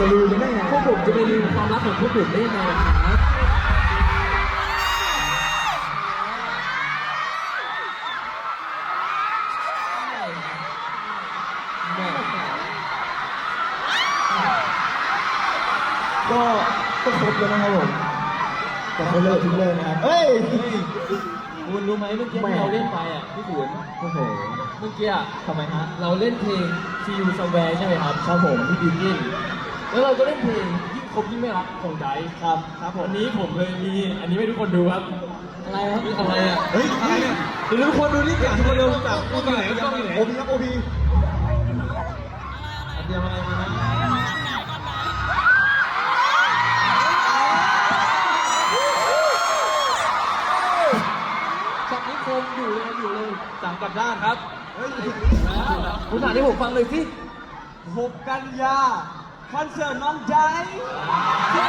จะลืมได้ไงพวกผมจะไปลืมความรักของพวกผมได้ยังไงครับก็ครบแล้วนะครับผมแต่คนเลิกทิ้งเลยนะครับเฮ้ยคุณรู้ไหมเมื่อกี้ที่เราเล่นไปอ่ะพี่ขุนโอ้โหเมื่อกี้อ่ะทำไมฮะเราเล่นเพลง See You Somewhere ใช่ไหมครับครับผมพี่บิวกิ้นแล้วเราก็เล่นเพลงยิ่งคบยิ่งไม่รักของไดซ์ครับผมวันนี้ผมเลยมีอันนี้ให้ทุกคนดูครับอะไรครับอะไรอ่ะเฮ้ยอะไรเนี่ยเดี๋ยวทุกคนดูนี่กันทุกคนดูจับกล้องไหนกล้องไหนโอพีครับโอพีเดี๋ยวอะไรมานะช็อตนี้คมอยู่เลยสั่งกลับด้านครับเฮ้ยคุณอ่านให้ผมฟังเลยสิ6 กันยาคอนเสิร์ตน้องใจที่